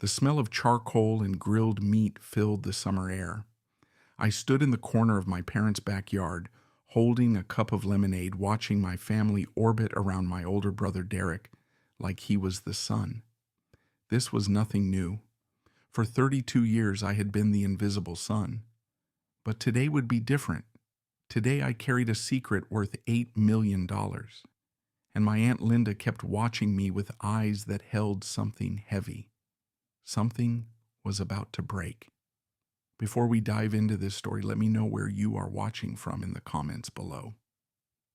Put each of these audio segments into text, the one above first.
The smell of charcoal and grilled meat filled the summer air. I stood in the corner of my parents' backyard, holding a cup of lemonade, watching my family orbit around my older brother Derek like he was the sun. This was nothing new. For 32 years I had been the invisible son. But today would be different. Today I carried a secret worth $8 million. And my Aunt Linda kept watching me with eyes that held something heavy. Something was about to break. Before we dive into this story, let me know where you are watching from in the comments below.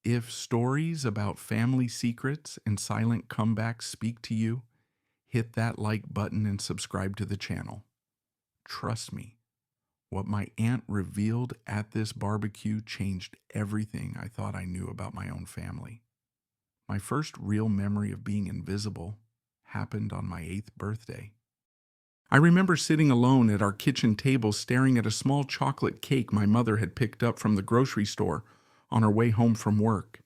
If stories about family secrets and silent comebacks speak to you, hit that like button and subscribe to the channel. Trust me, what my aunt revealed at this barbecue changed everything I thought I knew about my own family. My first real memory of being invisible happened on my 8th birthday. I remember sitting alone at our kitchen table staring at a small chocolate cake my mother had picked up from the grocery store on her way home from work.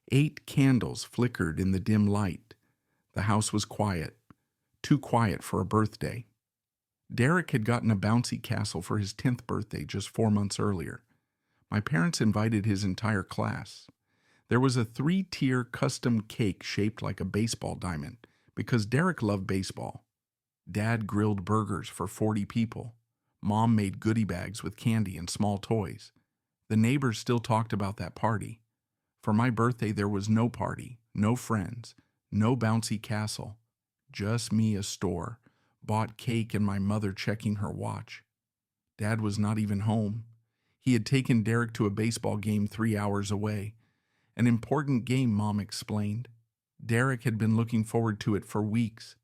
8 candles flickered in the dim light. The house was quiet, too quiet for a birthday. Derek had gotten a bouncy castle for his 10th birthday just 4 months earlier. My parents invited his entire class. There was a 3-tier custom cake shaped like a baseball diamond because Derek loved baseball. Dad grilled burgers for 40 people. Mom made goodie bags with candy and small toys. The neighbors still talked about that party. For my birthday, there was no party, no friends, no bouncy castle. Just me, a store, bought cake, and my mother checking her watch. Dad was not even home. He had taken Derek to a baseball game 3 hours away. An important game, Mom explained. Derek had been looking forward to it for weeks.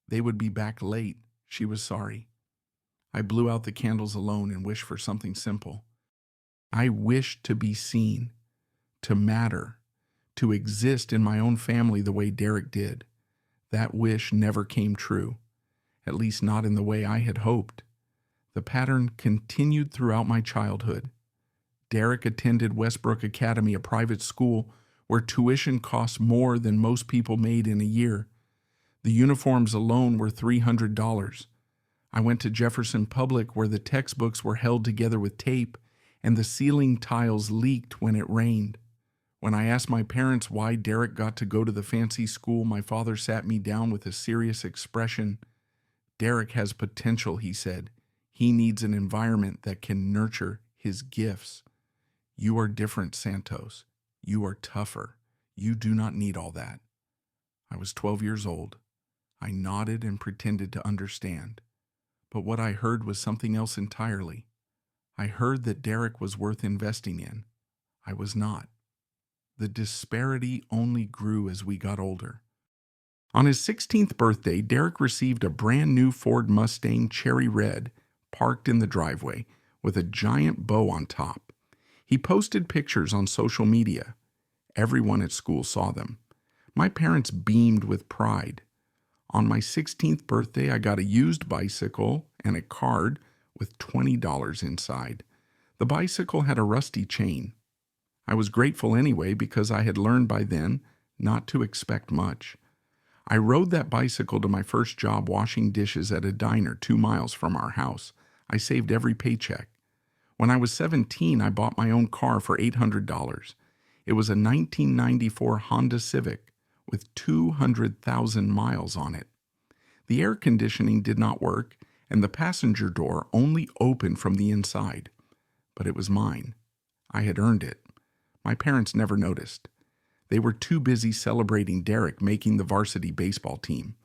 They would be back late. She was sorry. I blew out the candles alone and wished for something simple. I wished to be seen, to matter, to exist in my own family the way Derek did. That wish never came true, at least not in the way I had hoped. The pattern continued throughout my childhood. Derek attended Westbrook Academy, a private school where tuition cost more than most people made in a year. The uniforms alone were $300. I went to Jefferson Public, where the textbooks were held together with tape and the ceiling tiles leaked when it rained. When I asked my parents why Derek got to go to the fancy school, my father sat me down with a serious expression. "Derek has potential," he said. "He needs an environment that can nurture his gifts. You are different, Santos. You are tougher. You do not need all that." I was 12 years old. I nodded and pretended to understand. But what I heard was something else entirely. I heard that Derek was worth investing in. I was not. The disparity only grew as we got older. On his 16th birthday, Derek received a brand new Ford Mustang Cherry Red parked in the driveway with a giant bow on top. He posted pictures on social media. Everyone at school saw them. My parents beamed with pride. On my 16th birthday, I got a used bicycle and a card with $20 inside. The bicycle had a rusty chain. I was grateful anyway because I had learned by then not to expect much. I rode that bicycle to my first job washing dishes at a diner 2 miles from our house. I saved every paycheck. When I was 17, I bought my own car for $800. It was a 1994 Honda Civic with 200,000 miles on it. The air conditioning did not work, and the passenger door only opened from the inside. But it was mine. I had earned it. My parents never noticed. They were too busy celebrating Derek making the varsity baseball team.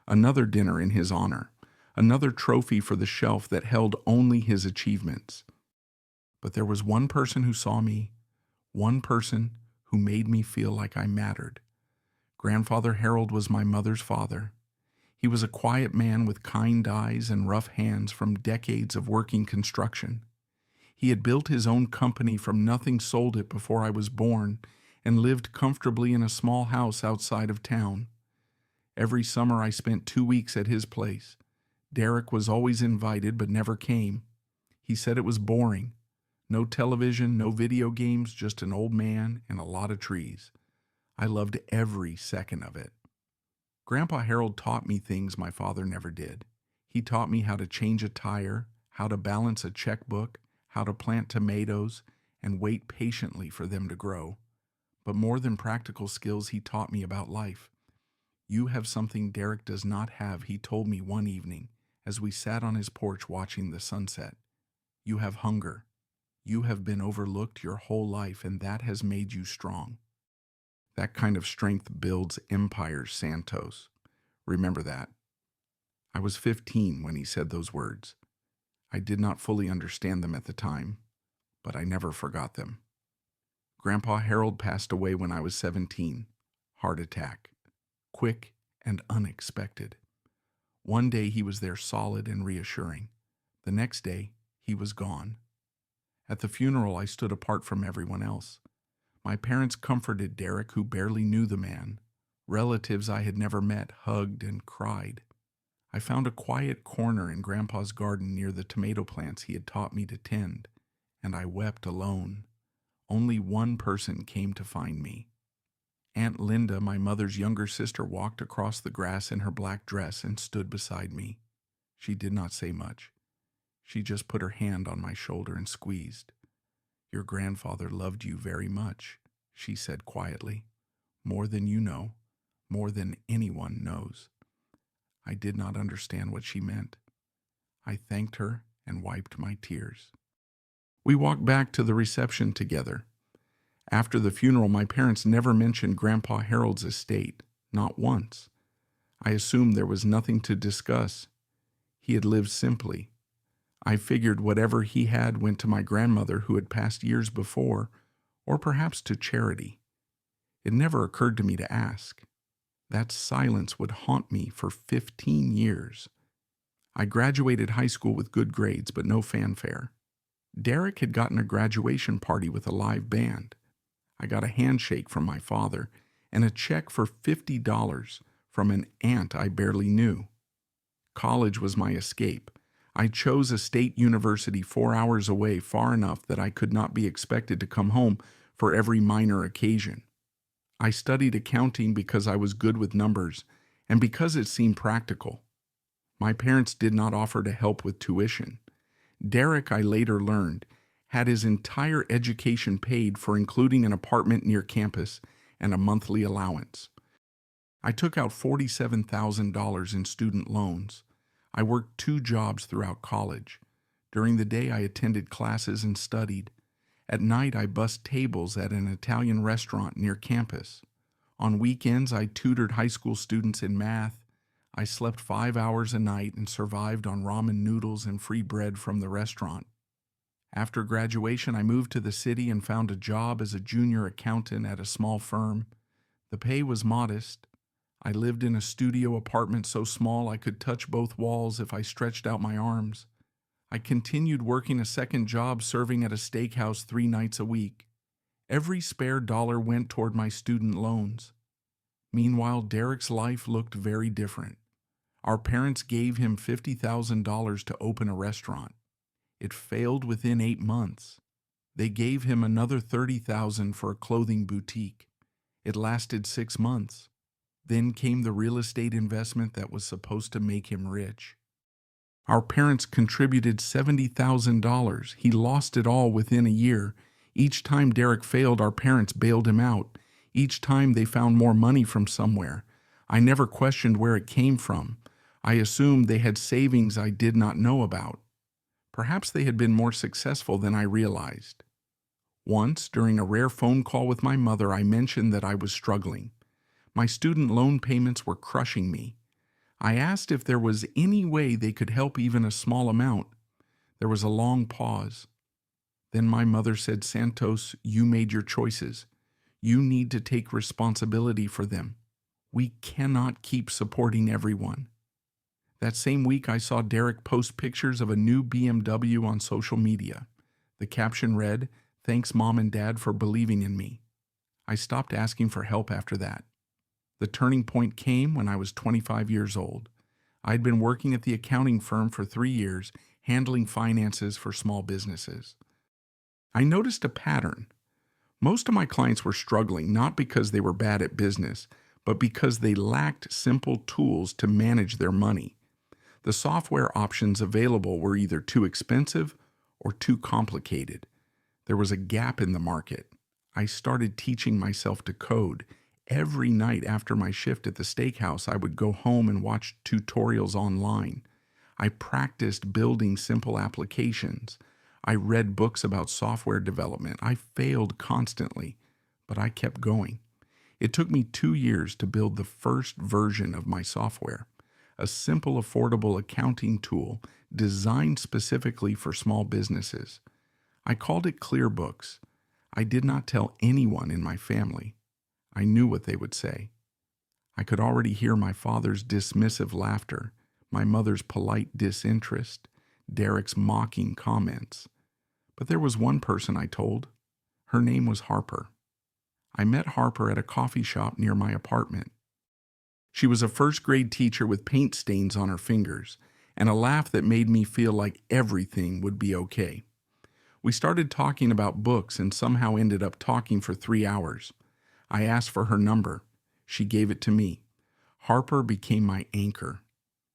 Another dinner in his honor. Another trophy for the shelf that held only his achievements. But there was one person who saw me, one person who made me feel like I mattered. Grandfather Harold was my mother's father. He was a quiet man with kind eyes and rough hands from decades of working construction. He had built his own company from nothing, sold it before I was born, and lived comfortably in a small house outside of town. Every summer I spent 2 weeks at his place. Derek was always invited but never came. He said it was boring. No television, no video games, just an old man and a lot of trees. I loved every second of it. Grandpa Harold taught me things my father never did. He taught me how to change a tire, how to balance a checkbook, how to plant tomatoes, and wait patiently for them to grow. But more than practical skills, he taught me about life. "You have something Derek does not have," he told me one evening as we sat on his porch watching the sunset. "You have hunger. You have been overlooked your whole life, and that has made you strong." That kind of strength builds empires, Santos. Remember that. I was 15 when he said those words. I did not fully understand them at the time, but I never forgot them. Grandpa Harold passed away when I was 17. Heart attack. Quick and unexpected. One day he was there solid and reassuring. The next day, he was gone. At the funeral, I stood apart from everyone else. My parents comforted Derek, who barely knew the man. Relatives I had never met hugged and cried. I found a quiet corner in Grandpa's garden near the tomato plants he had taught me to tend, and I wept alone. Only one person came to find me. Aunt Linda, my mother's younger sister, walked across the grass in her black dress and stood beside me. She did not say much. She just put her hand on my shoulder and squeezed. "Your grandfather loved you very much," she said quietly. "More than you know, more than anyone knows." I did not understand what she meant. I thanked her and wiped my tears. We walked back to the reception together. After the funeral, my parents never mentioned Grandpa Harold's estate, not once. I assumed there was nothing to discuss. He had lived simply. I figured whatever he had went to my grandmother, who had passed years before, or perhaps to charity. It never occurred to me to ask. That silence would haunt me for 15 years. I graduated high school with good grades, but no fanfare. Derek had gotten a graduation party with a live band. I got a handshake from my father and a check for $50 from an aunt I barely knew. College was my escape. I chose a state university 4 hours away, far enough that I could not be expected to come home for every minor occasion. I studied accounting because I was good with numbers and because it seemed practical. My parents did not offer to help with tuition. Derek, I later learned, had his entire education paid for, including an apartment near campus and a monthly allowance. I took out $47,000 in student loans. I worked 2 jobs throughout college. During the day, I attended classes and studied. At night, I bussed tables at an Italian restaurant near campus. On weekends, I tutored high school students in math. I slept 5 hours a night and survived on ramen noodles and free bread from the restaurant. After graduation, I moved to the city and found a job as a junior accountant at a small firm. The pay was modest. I lived in a studio apartment so small I could touch both walls if I stretched out my arms. I continued working a second job serving at a steakhouse 3 nights a week. Every spare dollar went toward my student loans. Meanwhile, Derek's life looked very different. Our parents gave him $50,000 to open a restaurant. It failed within 8 months. They gave him another $30,000 for a clothing boutique. It lasted 6 months. Then came the real estate investment that was supposed to make him rich. Our parents contributed $70,000. He lost it all within a year. Each time Derek failed, our parents bailed him out. Each time they found more money from somewhere. I never questioned where it came from. I assumed they had savings I did not know about. Perhaps they had been more successful than I realized. Once, during a rare phone call with my mother, I mentioned that I was struggling. My student loan payments were crushing me. I asked if there was any way they could help, even a small amount. There was a long pause. Then my mother said, "Santos, you made your choices. You need to take responsibility for them. We cannot keep supporting everyone." That same week, I saw Derek post pictures of a new BMW on social media. The caption read, "Thanks, Mom and Dad, for believing in me." I stopped asking for help after that. The turning point came when I was 25 years old. I had been working at the accounting firm for 3 years, handling finances for small businesses. I noticed a pattern. Most of my clients were struggling not because they were bad at business, but because they lacked simple tools to manage their money. The software options available were either too expensive or too complicated. There was a gap in the market. I started teaching myself to code. Every night after my shift at the steakhouse, I would go home and watch tutorials online. I practiced building simple applications. I read books about software development. I failed constantly, but I kept going. It took me 2 years to build the first version of my software, a simple, affordable accounting tool designed specifically for small businesses. I called it ClearBooks. I did not tell anyone in my family. I knew what they would say. I could already hear my father's dismissive laughter, my mother's polite disinterest, Derek's mocking comments. But there was one person I told. Her name was Harper. I met Harper at a coffee shop near my apartment. She was a first-grade teacher with paint stains on her fingers and a laugh that made me feel like everything would be okay. We started talking about books and somehow ended up talking for 3 hours. I asked for her number. She gave it to me. Harper became my anchor.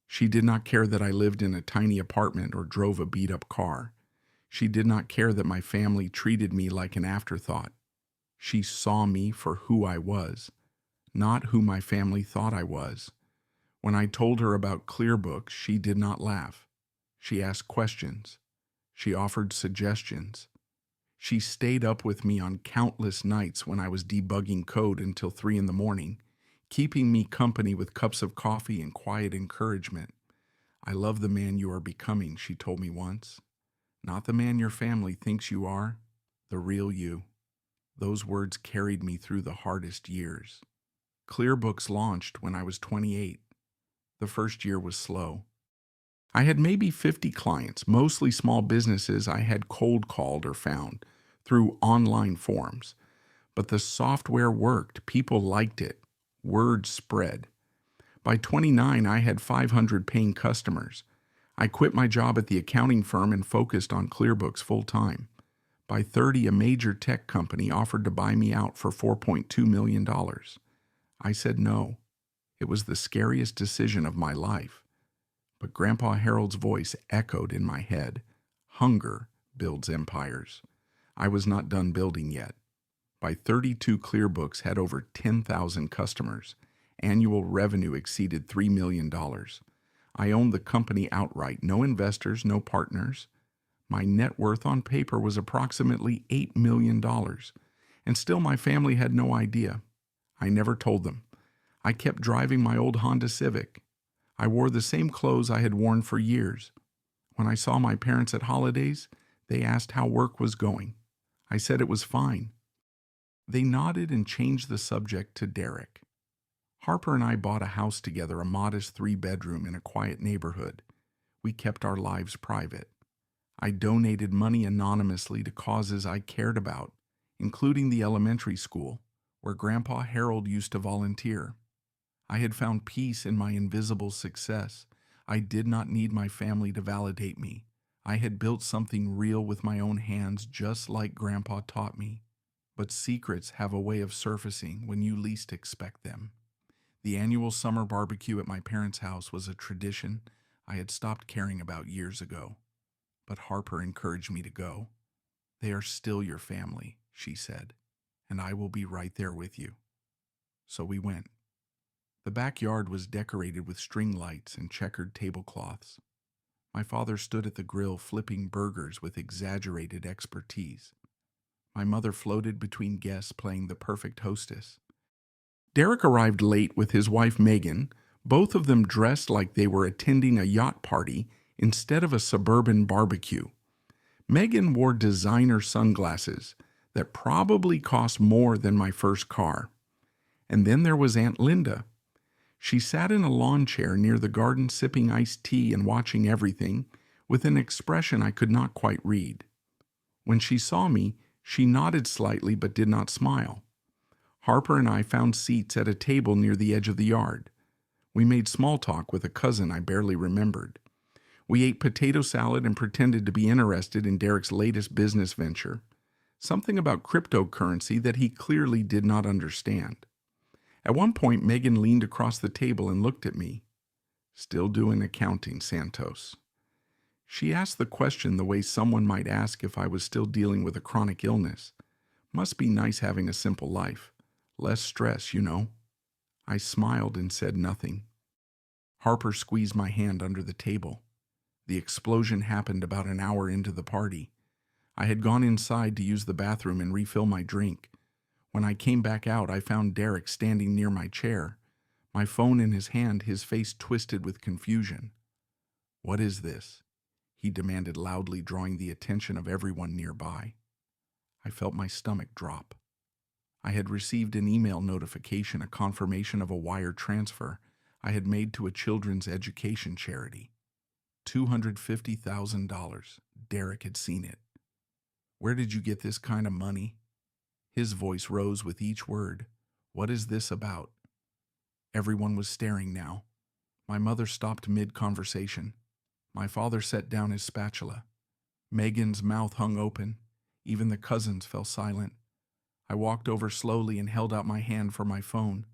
She did not care that I lived in a tiny apartment or drove a beat-up car. She did not care that my family treated me like an afterthought. She saw me for who I was, not who my family thought I was. When I told her about ClearBooks, she did not laugh. She asked questions. She offered suggestions. She stayed up with me on countless nights when I was debugging code until 3 in the morning, keeping me company with cups of coffee and quiet encouragement. "I love the man you are becoming," she told me once. "Not the man your family thinks you are, the real you." Those words carried me through the hardest years. ClearBooks launched when I was 28. The first year was slow. I had maybe 50 clients, mostly small businesses I had cold called or found through online forums. But the software worked. People liked it. Word spread. By 29, I had 500 paying customers. I quit my job at the accounting firm and focused on ClearBooks full time. By 30, a major tech company offered to buy me out for $4.2 million. I said no. It was the scariest decision of my life. But Grandpa Harold's voice echoed in my head. Hunger builds empires. I was not done building yet. By 32, ClearBooks had over 10,000 customers. Annual revenue exceeded $3 million. I owned the company outright. No investors, no partners. My net worth on paper was approximately $8 million. And still my family had no idea. I never told them. I kept driving my old Honda Civic. I wore the same clothes I had worn for years. When I saw my parents at holidays, they asked how work was going. I said it was fine. They nodded and changed the subject to Derek. Harper and I bought a house together, a modest 3-bedroom in a quiet neighborhood. We kept our lives private. I donated money anonymously to causes I cared about, including the elementary school, where Grandpa Harold used to volunteer. I had found peace in my invisible success. I did not need my family to validate me. I had built something real with my own hands, just like Grandpa taught me. But secrets have a way of surfacing when you least expect them. The annual summer barbecue at my parents' house was a tradition I had stopped caring about years ago. But Harper encouraged me to go. "They are still your family," she said, "and I will be right there with you." So we went. The backyard was decorated with string lights and checkered tablecloths. My father stood at the grill flipping burgers with exaggerated expertise. My mother floated between guests playing the perfect hostess. Derek arrived late with his wife Megan, both of them dressed like they were attending a yacht party instead of a suburban barbecue. Megan wore designer sunglasses that probably cost more than my first car. And then there was Aunt Linda. She sat in a lawn chair near the garden sipping iced tea and watching everything with an expression I could not quite read. When she saw me, she nodded slightly but did not smile. Harper and I found seats at a table near the edge of the yard. We made small talk with a cousin I barely remembered. We ate potato salad and pretended to be interested in Derek's latest business venture, something about cryptocurrency that he clearly did not understand. At one point, Megan leaned across the table and looked at me. Still doing accounting, Santos. She asked the question the way someone might ask if I was still dealing with a chronic illness. Must be nice having a simple life. Less stress, you know. I smiled and said nothing. Harper squeezed my hand under the table. The explosion happened about an hour into the party. I had gone inside to use the bathroom and refill my drink. When I came back out, I found Derek standing near my chair, my phone in his hand, his face twisted with confusion. "What is this?" he demanded loudly, drawing the attention of everyone nearby. I felt my stomach drop. I had received an email notification, a confirmation of a wire transfer I had made to a children's education charity. $250,000. Derek had seen it. "Where did you get this kind of money?" His voice rose with each word. "What is this about?" Everyone was staring now. My mother stopped mid-conversation. My father set down his spatula. Megan's mouth hung open. Even the cousins fell silent. I walked over slowly and held out my hand for my phone.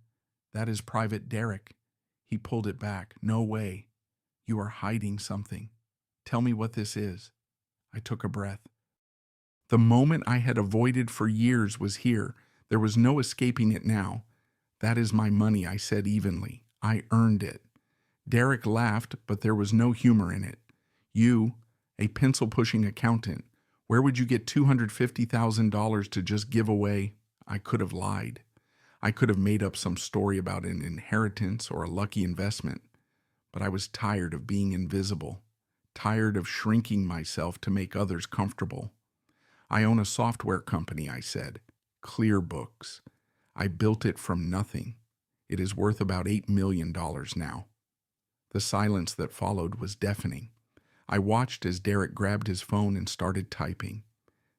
"That is Private Derek." He pulled it back. "No way. You are hiding something. Tell me what this is." I took a breath. The moment I had avoided for years was here. There was no escaping it now. "That is my money," I said evenly. "I earned it." Derek laughed, but there was no humor in it. "You, a pencil-pushing accountant, where would you get $250,000 to just give away?" I could have lied. I could have made up some story about an inheritance or a lucky investment. But I was tired of being invisible, tired of shrinking myself to make others comfortable. "I own a software company," I said. "ClearBooks. I built it from nothing. It is worth about $8 million now." The silence that followed was deafening. I watched as Derek grabbed his phone and started typing.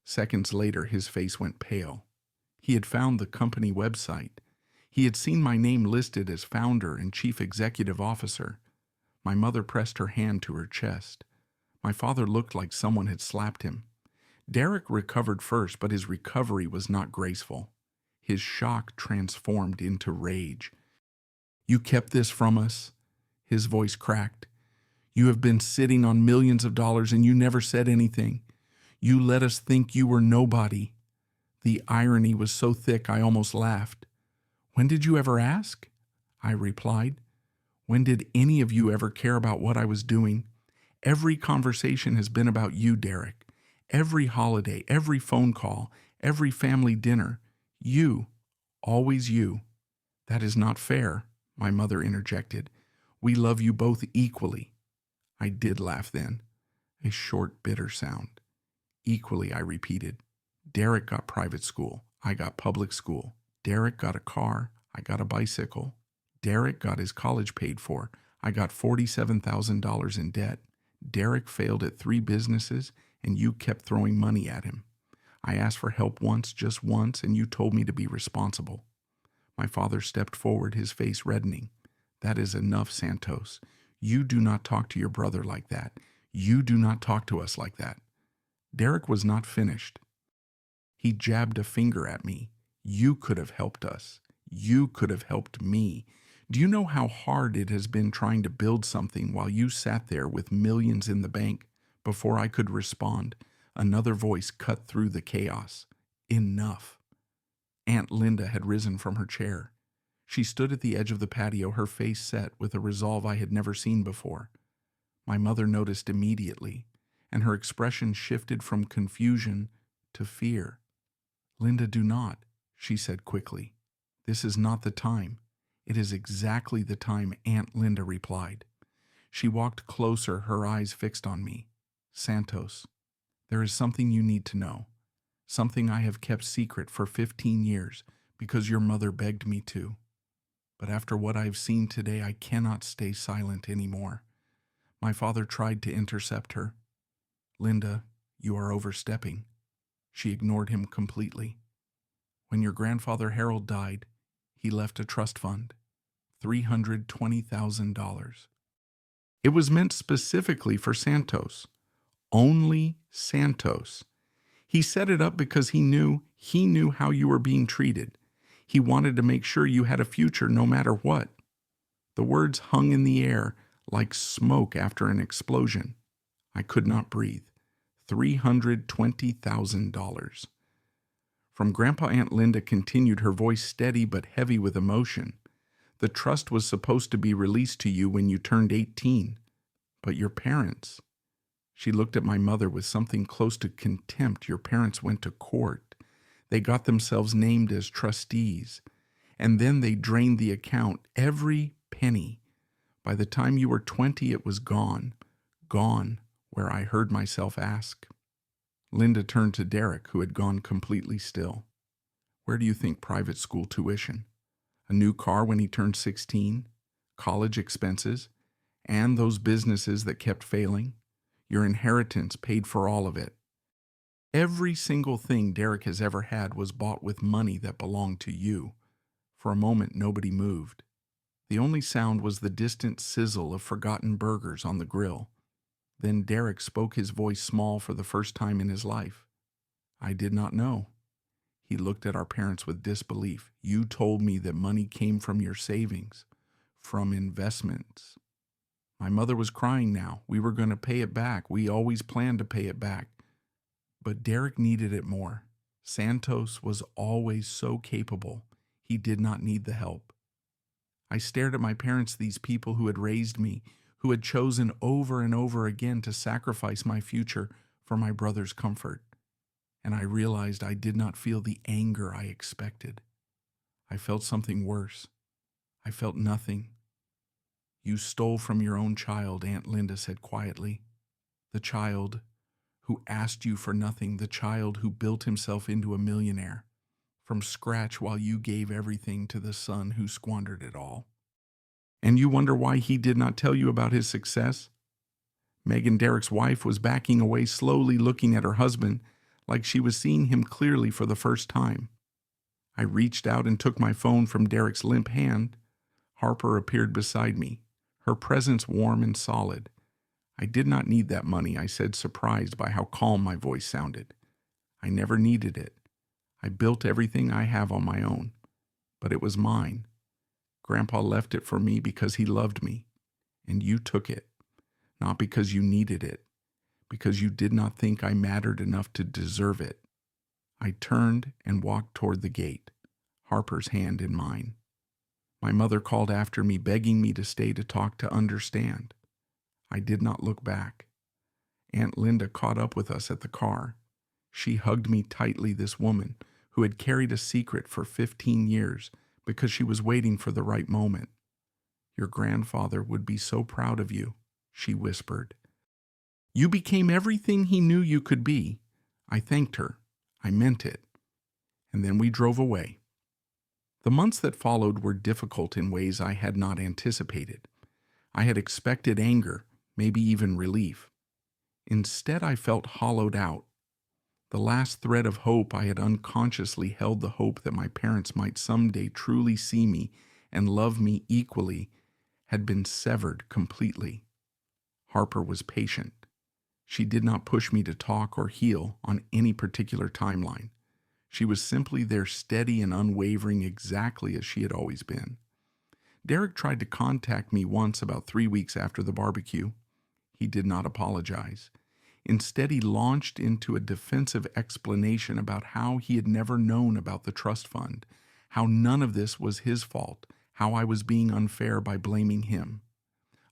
Seconds later, his face went pale. He had found the company website. He had seen my name listed as founder and chief executive officer. My mother pressed her hand to her chest. My father looked like someone had slapped him. Derek recovered first, but his recovery was not graceful. His shock transformed into rage. "You kept this from us?" His voice cracked. "You have been sitting on millions of dollars and you never said anything. You let us think you were nobody." The irony was so thick I almost laughed. "When did you ever ask?" I replied. "When did any of you ever care about what I was doing? Every conversation has been about you, Derek. Every holiday, every phone call, every family dinner. You, always you." "That is not fair," my mother interjected. "We love you both equally." I did laugh then. A short, bitter sound. "Equally," I repeated. "Derek got private school. I got public school. Derek got a car. I got a bicycle. Derek got his college paid for. I got $47,000 in debt. Derek failed at 3 businesses, and you kept throwing money at him. I asked for help once, just once, and you told me to be responsible." My father stepped forward, his face reddening. "That is enough, Santos. You do not talk to your brother like that. You do not talk to us like that." Derek was not finished. He jabbed a finger at me. "You could have helped us. You could have helped me. Do you know how hard it has been trying to build something while you sat there with millions in the bank?" Before I could respond, another voice cut through the chaos. "Enough." Aunt Linda had risen from her chair. She stood at the edge of the patio, her face set with a resolve I had never seen before. My mother noticed immediately, and her expression shifted from confusion to fear. "Linda, do not," she said quickly. "This is not the time." "It is exactly the time," Aunt Linda replied. She walked closer, her eyes fixed on me. "Santos, there is something you need to know. Something I have kept secret for 15 years because your mother begged me to. But after what I have seen today, I cannot stay silent anymore." My father tried to intercept her. "Linda, you are overstepping." She ignored him completely. "When your grandfather Harold died, he left a trust fund, $320,000. It was meant specifically for Santos. Only Santos. He set it up because he knew how you were being treated. He wanted to make sure you had a future no matter what." The words hung in the air, like smoke after an explosion. I could not breathe. $320,000. From Grandpa, Aunt Linda continued, her voice steady but heavy with emotion. The trust was supposed to be released to you when you turned 18. But your parents... She looked at my mother with something close to contempt. Your parents went to court. They got themselves named as trustees. And then they drained the account, every penny. By the time you were 20, it was gone. Gone, where I heard myself ask. Linda turned to Derek, who had gone completely still. Where do you think private school tuition? A new car when he turned 16? College expenses? And those businesses that kept failing? Your inheritance paid for all of it. Every single thing Derek has ever had was bought with money that belonged to you. For a moment, nobody moved. The only sound was the distant sizzle of forgotten burgers on the grill. Then Derek spoke, his voice small for the first time in his life. I did not know. He looked at our parents with disbelief. You told me that money came from your savings, from investments. My mother was crying now. We were going to pay it back. We always planned to pay it back. But Derek needed it more. Santos was always so capable. He did not need the help. I stared at my parents, these people who had raised me, who had chosen over and over again to sacrifice my future for my brother's comfort. And I realized I did not feel the anger I expected. I felt something worse. I felt nothing. You stole from your own child, Aunt Linda said quietly. The child who asked you for nothing, the child who built himself into a millionaire from scratch while you gave everything to the son who squandered it all. And you wonder why he did not tell you about his success? Megan, Derek's wife, was backing away, slowly looking at her husband like she was seeing him clearly for the first time. I reached out and took my phone from Derek's limp hand. Harper appeared beside me, her presence warm and solid. I did not need that money, I said, surprised by how calm my voice sounded. I never needed it. I built everything I have on my own, but it was mine. Grandpa left it for me because he loved me, and you took it, not because you needed it, because you did not think I mattered enough to deserve it. I turned and walked toward the gate, Harper's hand in mine. My mother called after me, begging me to stay to talk, to understand. I did not look back. Aunt Linda caught up with us at the car. She hugged me tightly, this woman who had carried a secret for 15 years because she was waiting for the right moment. Your grandfather would be so proud of you, she whispered. You became everything he knew you could be. I thanked her. I meant it. And then we drove away. The months that followed were difficult in ways I had not anticipated. I had expected anger, maybe even relief. Instead, I felt hollowed out. The last thread of hope I had unconsciously held, the hope that my parents might someday truly see me and love me equally, had been severed completely. Harper was patient. She did not push me to talk or heal on any particular timeline. She was simply there, steady and unwavering, exactly as she had always been. Derek tried to contact me once, about 3 weeks after the barbecue. He did not apologize. Instead, he launched into a defensive explanation about how he had never known about the trust fund, how none of this was his fault, how I was being unfair by blaming him.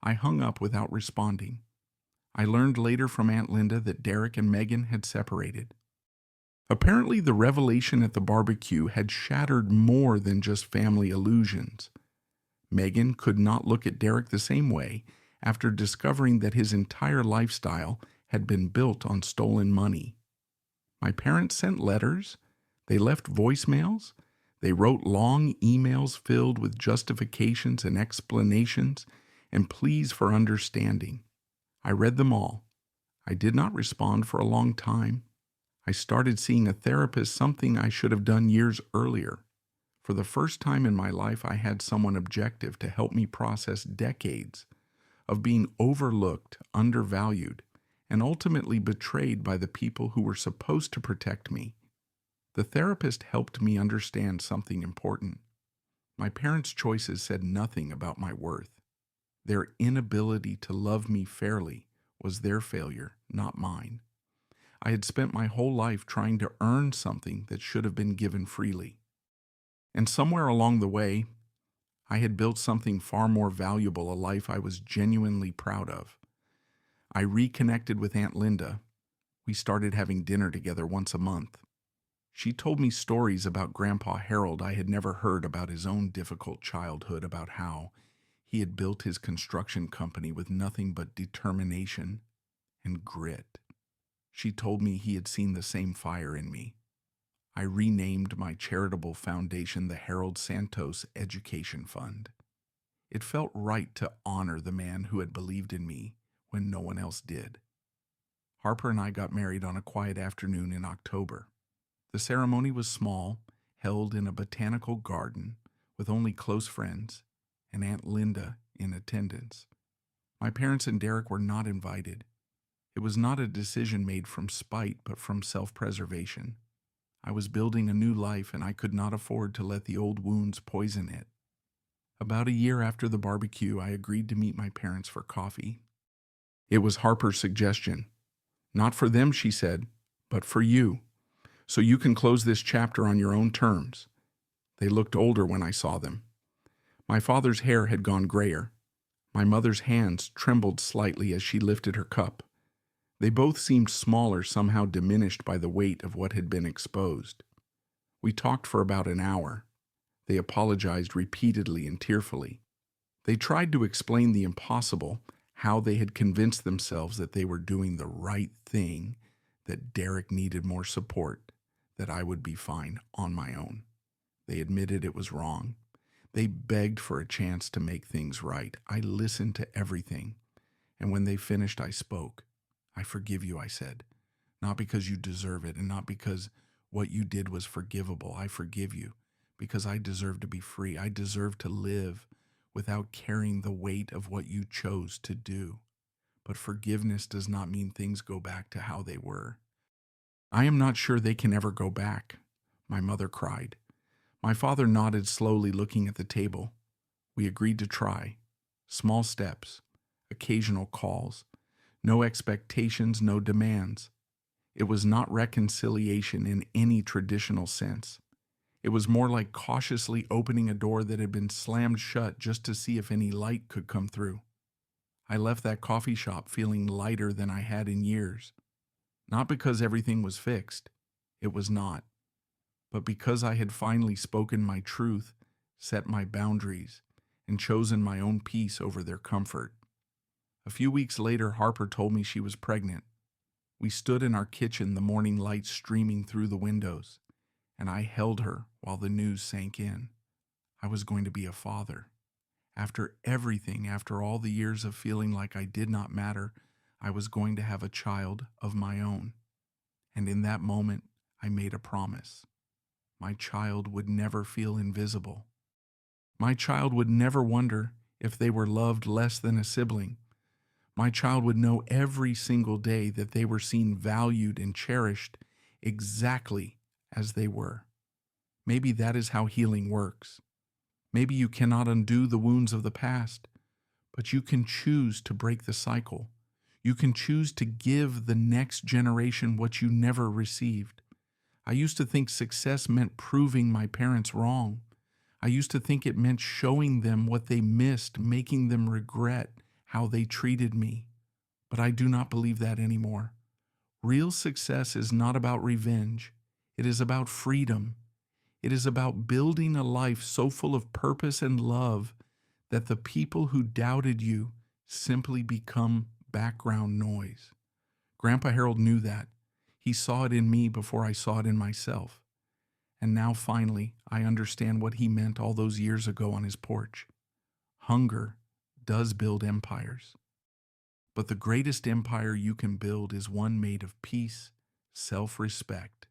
I hung up without responding. I learned later from Aunt Linda that Derek and Megan had separated. Apparently, the revelation at the barbecue had shattered more than just family illusions. Megan could not look at Derek the same way after discovering that his entire lifestyle had been built on stolen money. My parents sent letters. They left voicemails. They wrote long emails filled with justifications and explanations and pleas for understanding. I read them all. I did not respond for a long time. I started seeing a therapist, something I should have done years earlier. For the first time in my life, I had someone objective to help me process decades of being overlooked, undervalued, and ultimately betrayed by the people who were supposed to protect me. The therapist helped me understand something important. My parents' choices said nothing about my worth. Their inability to love me fairly was their failure, not mine. I had spent my whole life trying to earn something that should have been given freely. And somewhere along the way, I had built something far more valuable, a life I was genuinely proud of. I reconnected with Aunt Linda. We started having dinner together once a month. She told me stories about Grandpa Harold I had never heard, about his own difficult childhood, about how he had built his construction company with nothing but determination and grit. She told me he had seen the same fire in me. I renamed my charitable foundation the Harold Santos Education Fund. It felt right to honor the man who had believed in me when no one else did. Harper and I got married on a quiet afternoon in October. The ceremony was small, held in a botanical garden with only close friends and Aunt Linda in attendance. My parents and Derek were not invited. It was not a decision made from spite, but from self-preservation. I was building a new life, and I could not afford to let the old wounds poison it. About a year after the barbecue, I agreed to meet my parents for coffee. It was Harper's suggestion. Not for them, she said, but for you, so you can close this chapter on your own terms. They looked older when I saw them. My father's hair had gone grayer. My mother's hands trembled slightly as she lifted her cup. They both seemed smaller, somehow diminished by the weight of what had been exposed. We talked for about an hour. They apologized repeatedly and tearfully. They tried to explain the impossible, how they had convinced themselves that they were doing the right thing, that Derek needed more support, that I would be fine on my own. They admitted it was wrong. They begged for a chance to make things right. I listened to everything, and when they finished, I spoke. I forgive you, I said, not because you deserve it and not because what you did was forgivable. I forgive you because I deserve to be free. I deserve to live without carrying the weight of what you chose to do. But forgiveness does not mean things go back to how they were. I am not sure they can ever go back, my mother cried. My father nodded slowly, looking at the table. We agreed to try. Small steps, occasional calls. No expectations, no demands. It was not reconciliation in any traditional sense. It was more like cautiously opening a door that had been slammed shut just to see if any light could come through. I left that coffee shop feeling lighter than I had in years. Not because everything was fixed. It was not. But because I had finally spoken my truth, set my boundaries, and chosen my own peace over their comfort. A few weeks later, Harper told me she was pregnant. We stood in our kitchen, the morning light streaming through the windows, and I held her while the news sank in. I was going to be a father. After everything, after all the years of feeling like I did not matter, I was going to have a child of my own. And in that moment, I made a promise. My child would never feel invisible. My child would never wonder if they were loved less than a sibling. My child would know every single day that they were seen, valued, and cherished exactly as they were. Maybe that is how healing works. Maybe you cannot undo the wounds of the past, but you can choose to break the cycle. You can choose to give the next generation what you never received. I used to think success meant proving my parents wrong. I used to think it meant showing them what they missed, making them regret how they treated me. But I do not believe that anymore. Real success is not about revenge. It is about freedom. It is about building a life so full of purpose and love that the people who doubted you simply become background noise. Grandpa Harold knew that. He saw it in me before I saw it in myself. And now finally, I understand what he meant all those years ago on his porch. Hunger does build empires. But the greatest empire you can build is one made of peace, self-respect,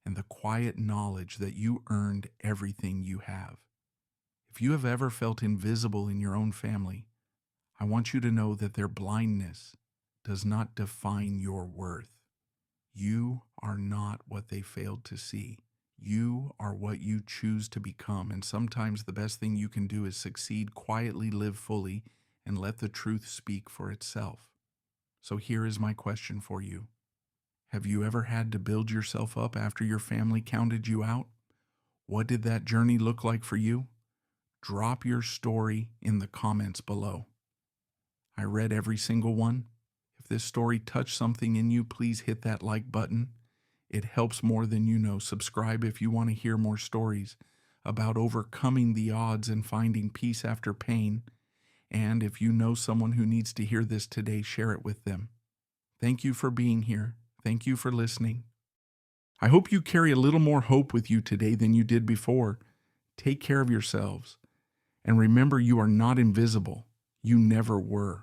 and the quiet knowledge that you earned everything you have. If you have ever felt invisible in your own family, I want you to know that their blindness does not define your worth. You are not what they failed to see. You are what you choose to become, and sometimes the best thing you can do is succeed, quietly live fully, and let the truth speak for itself. So here is my question for you. Have you ever had to build yourself up after your family counted you out? What did that journey look like for you? Drop your story in the comments below. I read every single one. If this story touched something in you, please hit that like button. It helps more than you know. Subscribe if you want to hear more stories about overcoming the odds and finding peace after pain. And if you know someone who needs to hear this today, share it with them. Thank you for being here. Thank you for listening. I hope you carry a little more hope with you today than you did before. Take care of yourselves. And remember, you are not invisible. You never were.